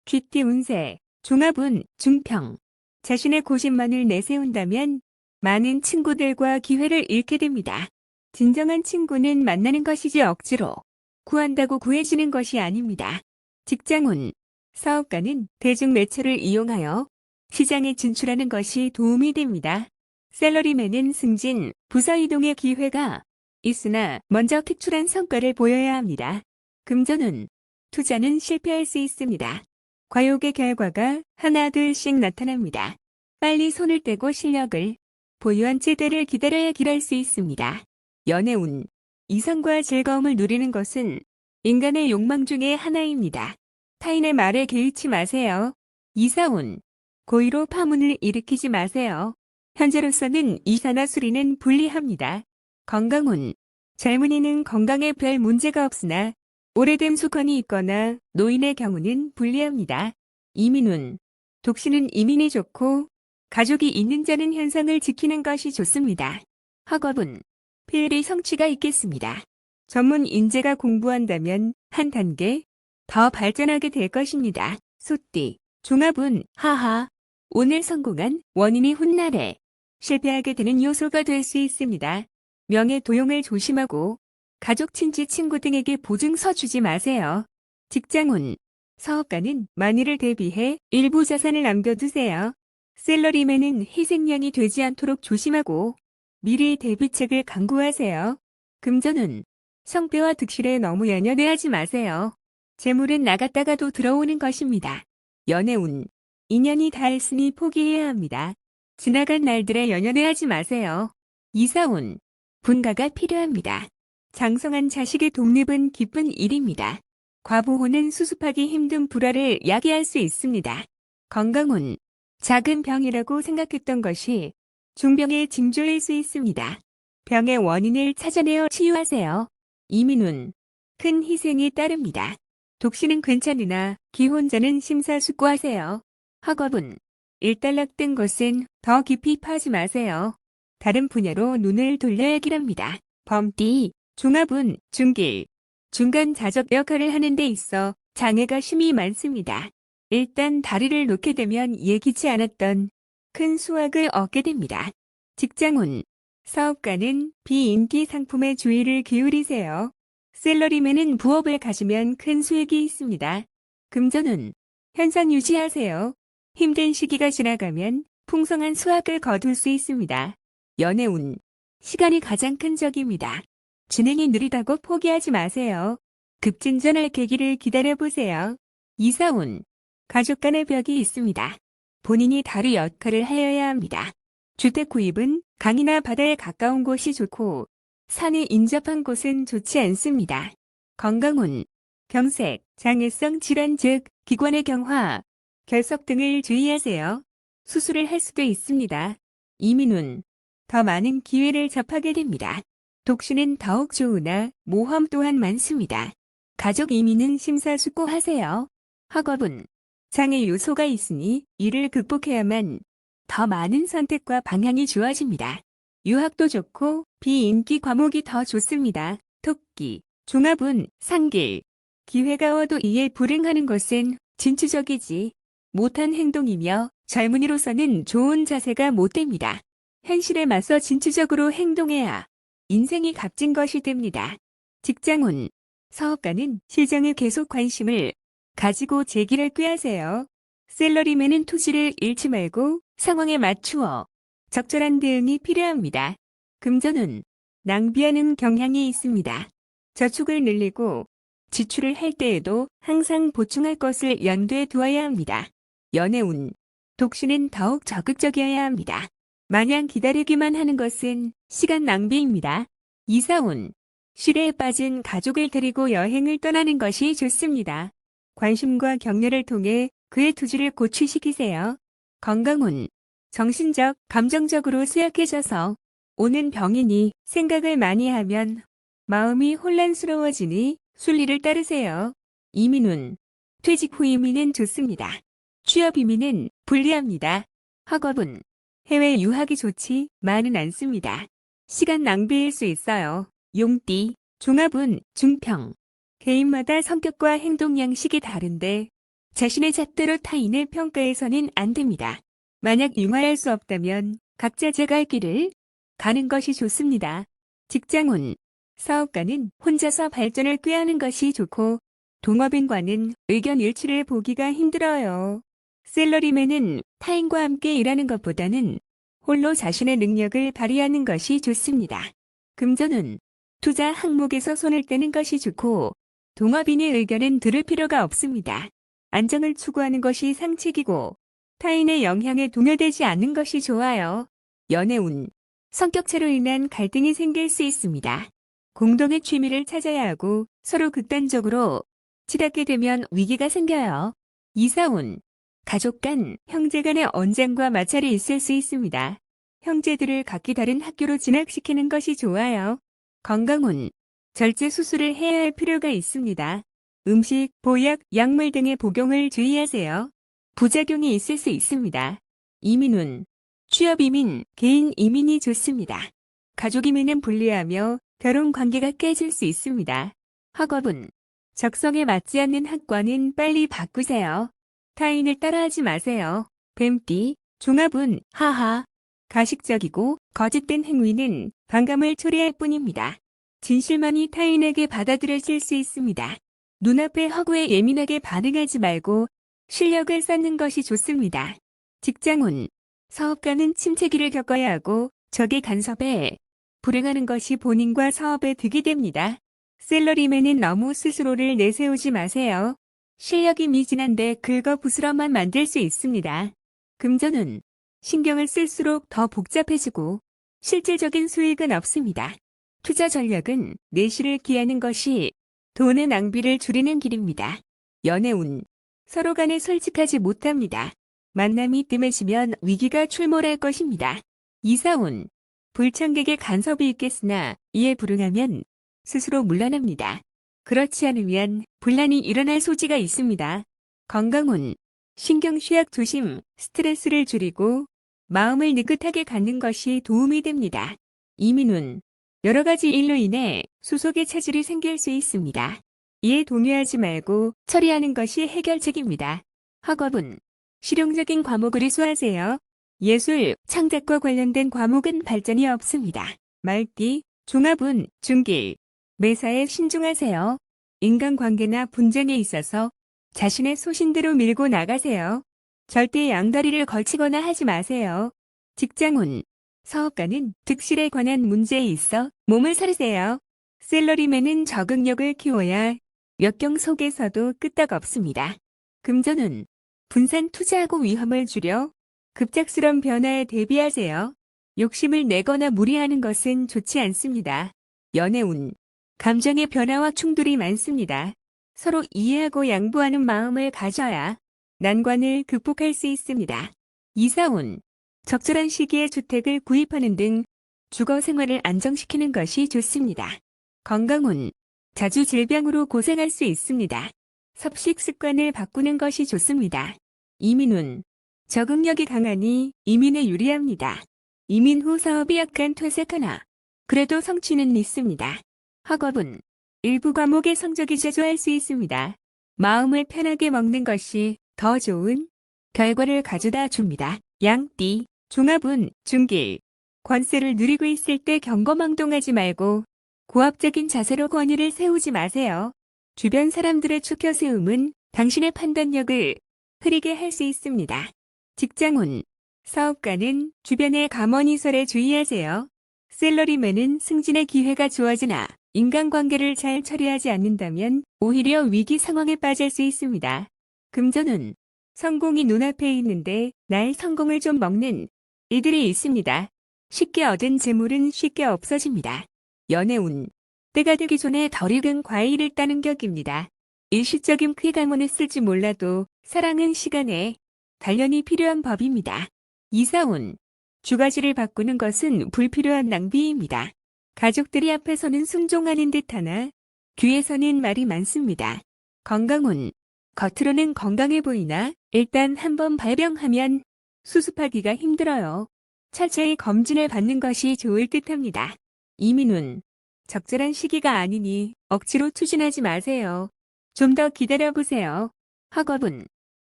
귀띠 운세, 종합운, 중평. 자신의 고집만을 내세운다면 많은 친구들과 기회를 잃게 됩니다. 진정한 친구는 만나는 것이지 억지로 구한다고 구해지는 것이 아닙니다. 직장운, 사업가는 대중매체를 이용하여 시장에 진출하는 것이 도움이 됩니다. 샐러리맨은 승진, 부서 이동의 기회가 있으나 먼저 특출한 성과를 보여야 합니다. 금전운, 투자는 실패할 수 있습니다. 과욕의 결과가 하나 둘씩 나타납니다. 빨리 손을 떼고 실력을 보유한 채대를 기다려야 길할 수 있습니다. 연애운, 이성과 즐거움을 누리는 것은 인간의 욕망 중에 하나입니다. 타인의 말에 개의치 마세요. 이사운, 고의로 파문을 일으키지 마세요. 현재로서는 이사나 수리는 불리합니다. 건강운, 젊은이는 건강에 별 문제가 없으나 오래된 수건이 있거나 노인의 경우는 불리합니다. 이민운, 독신은 이민이 좋고 가족이 있는 자는 현상을 지키는 것이 좋습니다. 학업운, 필히 성취가 있겠습니다. 전문 인재가 공부한다면 한 단계 더 발전하게 될 것입니다. 소띠, 종합운, 하하. 오늘 성공한 원인이 훗날에 실패하게 되는 요소가 될 수 있습니다. 명예 도용을 조심하고 가족, 친지, 친구 등에게 보증서 주지 마세요. 직장운, 사업가는 만일을 대비해 일부 자산을 남겨두세요. 샐러리맨은 희생양이 되지 않도록 조심하고 미리 대비책을 강구하세요. 금전운, 성패와 득실에 너무 연연해하지 마세요. 재물은 나갔다가도 들어오는 것입니다. 연애운, 인연이 닿았으니 포기해야 합니다. 지나간 날들에 연연해하지 마세요. 이사운, 분가가 필요합니다. 장성한 자식의 독립은 기쁜 일입니다. 과보호는 수습하기 힘든 불화를 야기할 수 있습니다. 건강운, 작은 병이라고 생각했던 것이 중병의 징조일 수 있습니다. 병의 원인을 찾아내어 치유하세요. 이민운, 큰 희생이 따릅니다. 독신은 괜찮으나 기혼자는 심사숙고하세요. 학업운, 일단락된 것은 더 깊이 파지 마세요. 다른 분야로 눈을 돌려야 길합니다. 범띠, 종합운, 중길, 중간 자적 역할을 하는 데 있어 장애가 심히 많습니다. 일단 다리를 놓게 되면 예기치 않았던 큰 수확을 얻게 됩니다. 직장운, 사업가는 비인기 상품에 주의를 기울이세요. 샐러리맨은 부업을 가지면 큰 수익이 있습니다. 금전운, 현상 유지하세요. 힘든 시기가 지나가면 풍성한 수확을 거둘 수 있습니다. 연애운, 시간이 가장 큰 적입니다. 진행이 느리다고 포기하지 마세요. 급진전할 계기를 기다려보세요. 이사운, 가족 간의 벽이 있습니다. 본인이 다른 역할을 하여야 합니다. 주택 구입은 강이나 바다에 가까운 곳이 좋고 산이 인접한 곳은 좋지 않습니다. 건강운, 병색, 장애성 질환 즉 기관의 경화, 결석 등을 주의하세요. 수술을 할 수도 있습니다. 이민운, 더 많은 기회를 접하게 됩니다. 독신은 더욱 좋으나 모험 또한 많습니다. 가족 이민은 심사숙고하세요. 학업운, 장애 요소가 있으니 이를 극복해야만 더 많은 선택과 방향이 주어집니다. 유학도 좋고 비인기 과목이 더 좋습니다. 토끼, 종합운, 상길, 기회가 와도 이에 불응하는 것은 진취적이지 못한 행동이며 젊은이로서는 좋은 자세가 못 됩니다. 현실에 맞서 진취적으로 행동해야 인생이 값진 것이 됩니다. 직장운, 사업가는 시장에 계속 관심을 가지고 재기를 꾀하세요. 샐러리맨은 토지를 잃지 말고 상황에 맞추어 적절한 대응이 필요합니다. 금전운, 낭비하는 경향이 있습니다. 저축을 늘리고 지출을 할 때에도 항상 보충할 것을 염두에 두어야 합니다. 연애운, 독신은 더욱 적극적이어야 합니다. 마냥 기다리기만 하는 것은 시간 낭비입니다. 이사운, 실에 빠진 가족을 데리고 여행을 떠나는 것이 좋습니다. 관심과 격려를 통해 그의 투지를 고취시키세요. 건강운, 정신적, 감정적으로 쇠약해져서 오는 병이니 생각을 많이 하면 마음이 혼란스러워지니 순리를 따르세요. 이민운, 퇴직 후 이민은 좋습니다. 취업 이민은 불리합니다. 학업운, 해외 유학이 좋지만은 않습니다. 시간 낭비일 수 있어요. 용띠, 종합운, 중평. 개인마다 성격과 행동 양식이 다른데 자신의 잣대로 타인을 평가해서는 안 됩니다. 만약 융화할 수 없다면 각자 제 갈 길을 가는 것이 좋습니다. 직장운, 사업가는 혼자서 발전을 꾀하는 것이 좋고 동업인과는 의견 일치를 보기가 힘들어요. 샐러리맨은 타인과 함께 일하는 것보다는 홀로 자신의 능력을 발휘하는 것이 좋습니다. 금전운, 투자 항목에서 손을 떼는 것이 좋고 동업인의 의견은 들을 필요가 없습니다. 안정을 추구하는 것이 상책이고 타인의 영향에 동요되지 않는 것이 좋아요. 연애운, 성격차로 인한 갈등이 생길 수 있습니다. 공동의 취미를 찾아야 하고 서로 극단적으로 치닫게 되면 위기가 생겨요. 이사운, 가족 간, 형제 간의 언쟁과 마찰이 있을 수 있습니다. 형제들을 각기 다른 학교로 진학시키는 것이 좋아요. 건강운, 절제 수술을 해야 할 필요가 있습니다. 음식, 보약, 약물 등의 복용을 주의하세요. 부작용이 있을 수 있습니다. 이민운, 취업 이민, 개인 이민이 좋습니다. 가족 이민은 불리하며 결혼 관계가 깨질 수 있습니다. 학업은, 적성에 맞지 않는 학과는 빨리 바꾸세요. 타인을 따라하지 마세요. 뱀띠, 종합운, 하하. 가식적이고 거짓된 행위는 반감을 초래할 뿐입니다. 진실만이 타인에게 받아들여질 수 있습니다. 눈앞의 허구에 예민하게 반응하지 말고 실력을 쌓는 것이 좋습니다. 직장운, 사업가는 침체기를 겪어야 하고 적의 간섭에 불행하는 것이 본인과 사업에 득이 됩니다. 샐러리맨은 너무 스스로를 내세우지 마세요. 실력이 미진한데 긁어부스럼만 만들 수 있습니다. 금전운, 신경을 쓸수록 더 복잡해지고 실질적인 수익은 없습니다. 투자 전략은 내실을 기하는 것이 돈의 낭비를 줄이는 길입니다. 연애운, 서로 간에 솔직하지 못합니다. 만남이 뜸해지면 위기가 출몰할 것입니다. 이사운, 불청객의 간섭이 있겠으나 이에 불응하면 스스로 물러납니다. 그렇지 않으면 분란이 일어날 소지가 있습니다. 건강운, 신경 취약 조심, 스트레스를 줄이고 마음을 느긋하게 갖는 것이 도움이 됩니다. 이민운, 여러 가지 일로 인해 수속의 차질이 생길 수 있습니다. 이에 동요하지 말고 처리하는 것이 해결책입니다. 학업은, 실용적인 과목을 이수하세요. 예술, 창작과 관련된 과목은 발전이 없습니다. 말띠, 종합운, 중길, 매사에 신중하세요. 인간관계나 분쟁에 있어서 자신의 소신대로 밀고 나가세요. 절대 양다리를 걸치거나 하지 마세요. 직장운, 사업가는 득실에 관한 문제에 있어 몸을 사르세요. 샐러리맨은 적응력을 키워야 역경 속에서도 끄떡없습니다. 금전운, 분산 투자하고 위험을 줄여 급작스런 변화에 대비하세요. 욕심을 내거나 무리하는 것은 좋지 않습니다. 연애운, 감정의 변화와 충돌이 많습니다. 서로 이해하고 양보하는 마음을 가져야 난관을 극복할 수 있습니다. 이사운, 적절한 시기에 주택을 구입하는 등 주거 생활을 안정시키는 것이 좋습니다. 건강운, 자주 질병으로 고생할 수 있습니다. 섭식 습관을 바꾸는 것이 좋습니다. 이민운, 적응력이 강하니 이민에 유리합니다. 이민 후 사업이 약간 퇴색하나 그래도 성취는 있습니다. 학업은, 일부 과목의 성적이 저조할 수 있습니다. 마음을 편하게 먹는 것이 더 좋은 결과를 가져다 줍니다. 양띠, 종합운, 중길, 권세를 누리고 있을 때 경거망동하지 말고 고압적인 자세로 권위를 세우지 마세요. 주변 사람들의 추켜세움은 당신의 판단력을 흐리게 할 수 있습니다. 직장운, 사업가는 주변의 감언이설에 주의하세요. 샐러리맨은 승진의 기회가 주어지나 인간관계를 잘 처리하지 않는다면 오히려 위기 상황에 빠질 수 있습니다. 금전운, 성공이 눈앞에 있는데 날 성공을 좀 먹는 이들이 있습니다. 쉽게 얻은 재물은 쉽게 없어집니다. 연애운, 때가 되기 전에 덜 익은 과일을 따는 격입니다. 일시적인 쾌감은 쓸지 몰라도 사랑은 시간에 단련이 필요한 법입니다. 이사운, 주가지를 바꾸는 것은 불필요한 낭비입니다. 가족들이 앞에서는 순종하는 듯하나 귀에서는 말이 많습니다. 건강운, 겉으로는 건강해 보이나 일단 한번 발병하면 수습하기가 힘들어요. 차차히 검진을 받는 것이 좋을 듯합니다. 이민운, 적절한 시기가 아니니 억지로 추진하지 마세요. 좀 더 기다려보세요. 학업은,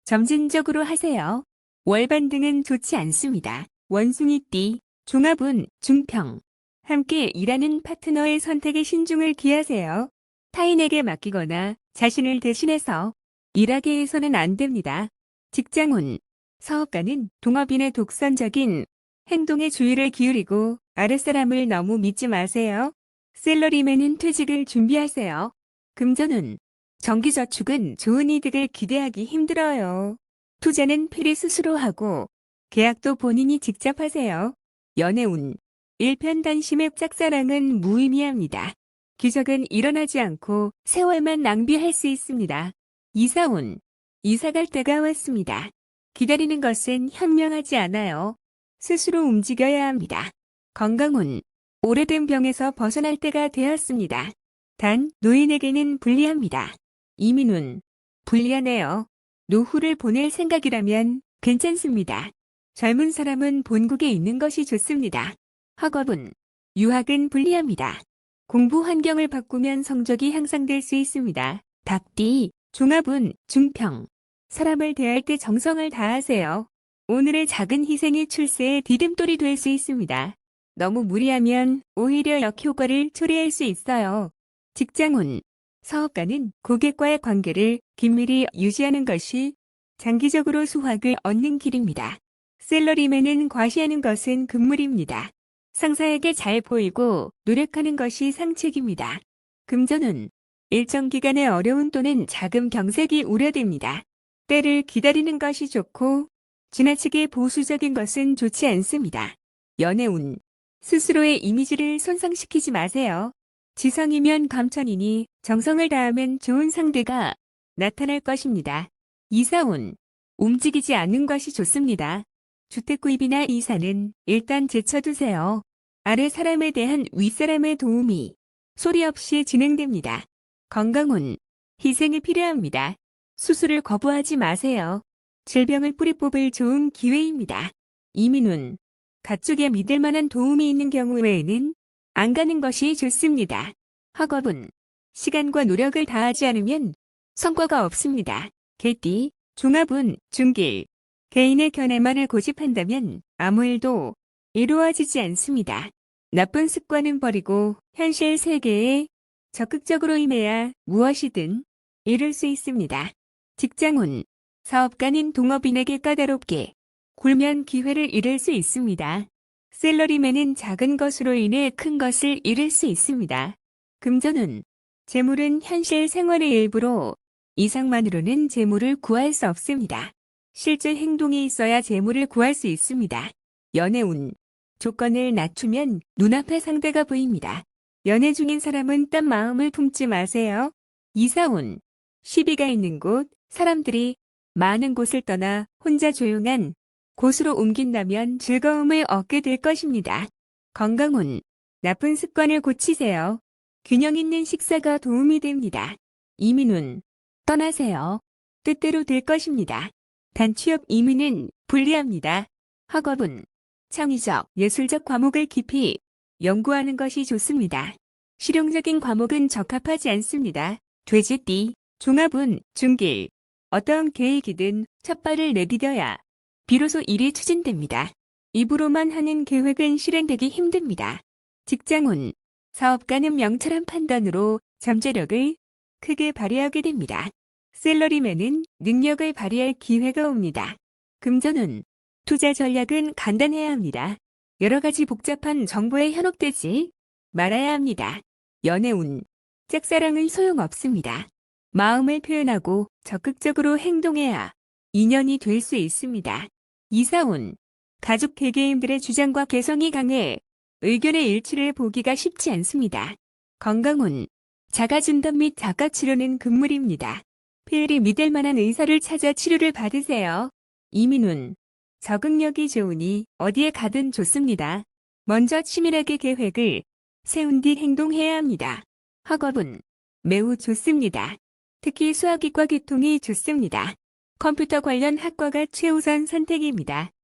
점진적으로 하세요. 월반등은 좋지 않습니다. 원숭이띠, 종합운, 중평. 함께 일하는 파트너의 선택에 신중을 기하세요. 타인에게 맡기거나 자신을 대신해서 일하게 해서는 안 됩니다. 직장운, 사업가는 동업인의 독선적인 행동에 주의를 기울이고 아랫사람을 너무 믿지 마세요. 샐러리맨은 퇴직을 준비하세요. 금전운, 정기저축은 좋은 이득을 기대하기 힘들어요. 투자는 필히 스스로 하고 계약도 본인이 직접 하세요. 연애운, 일편단심의 짝사랑은 무의미합니다. 기적은 일어나지 않고 세월만 낭비할 수 있습니다. 이사운, 이사갈 때가 왔습니다. 기다리는 것은 현명하지 않아요. 스스로 움직여야 합니다. 건강운, 오래된 병에서 벗어날 때가 되었습니다. 단, 노인에게는 불리합니다. 이민운, 불리하네요. 노후를 보낼 생각이라면 괜찮습니다. 젊은 사람은 본국에 있는 것이 좋습니다. 학업은, 유학은 불리합니다. 공부 환경을 바꾸면 성적이 향상될 수 있습니다. 닭띠, 종합운, 중평. 사람을 대할 때 정성을 다하세요. 오늘의 작은 희생이 출세의 디딤돌이 될 수 있습니다. 너무 무리하면 오히려 역효과를 초래할 수 있어요. 직장운, 사업가는 고객과의 관계를 긴밀히 유지하는 것이 장기적으로 수확을 얻는 길입니다. 샐러리맨은 과시하는 것은 금물입니다. 상사에게 잘 보이고 노력하는 것이 상책입니다. 금전운, 일정 기간의 어려운 또는 자금 경색이 우려됩니다. 때를 기다리는 것이 좋고 지나치게 보수적인 것은 좋지 않습니다. 연애운, 스스로의 이미지를 손상시키지 마세요. 지성이면 감천이니 정성을 다하면 좋은 상대가 나타날 것입니다. 이사운, 움직이지 않는 것이 좋습니다. 주택구입이나 이사는 일단 제쳐두세요. 아래 사람에 대한 윗사람의 도움이 소리 없이 진행됩니다. 건강운, 희생이 필요합니다. 수술을 거부하지 마세요. 질병을 뿌리 뽑을 좋은 기회입니다. 이민운, 가족에 믿을 만한 도움이 있는 경우 외에는 안 가는 것이 좋습니다. 학업은, 시간과 노력을 다하지 않으면 성과가 없습니다. 개띠, 종합운, 중길. 개인의 견해만을 고집한다면 아무 일도 이루어지지 않습니다. 나쁜 습관은 버리고 현실 세계에 적극적으로 임해야 무엇이든 이룰 수 있습니다. 직장운, 사업가는 동업인에게 까다롭게 굴면 기회를 잃을 수 있습니다. 샐러리맨은 작은 것으로 인해 큰 것을 잃을 수 있습니다. 금전운, 재물은 현실 생활의 일부로 이상만으로는 재물을 구할 수 없습니다. 실제 행동이 있어야 재물을 구할 수 있습니다. 연애운, 조건을 낮추면 눈앞에 상대가 보입니다. 연애 중인 사람은 딴 마음을 품지 마세요. 이사운, 시비가 있는 곳, 사람들이 많은 곳을 떠나 혼자 조용한 곳으로 옮긴다면 즐거움을 얻게 될 것입니다. 건강운, 나쁜 습관을 고치세요. 균형 있는 식사가 도움이 됩니다. 이민운, 떠나세요. 뜻대로 될 것입니다. 단 취업 이민은 불리합니다. 학업은, 창의적, 예술적 과목을 깊이 연구하는 것이 좋습니다. 실용적인 과목은 적합하지 않습니다. 돼지띠, 종합운, 중길. 어떠한 계획이든 첫 발을 내디뎌야 비로소 일이 추진됩니다. 입으로만 하는 계획은 실행되기 힘듭니다. 직장운, 사업가는 명철한 판단으로 잠재력을 크게 발휘하게 됩니다. 샐러리맨은 능력을 발휘할 기회가 옵니다. 금전운, 투자 전략은 간단해야 합니다. 여러 가지 복잡한 정보에 현혹되지 말아야 합니다. 연애운, 짝사랑은 소용없습니다. 마음을 표현하고 적극적으로 행동해야 인연이 될 수 있습니다. 이사운, 가족 개개인들의 주장과 개성이 강해 의견의 일치를 보기가 쉽지 않습니다. 건강운, 자가진단 및 자가치료는 금물입니다. 필히 믿을 만한 의사를 찾아 치료를 받으세요. 이민운, 적응력이 좋으니 어디에 가든 좋습니다. 먼저 치밀하게 계획을 세운 뒤 행동해야 합니다. 학업은 매우 좋습니다. 특히 수학이과 계통이 좋습니다. 컴퓨터 관련 학과가 최우선 선택입니다.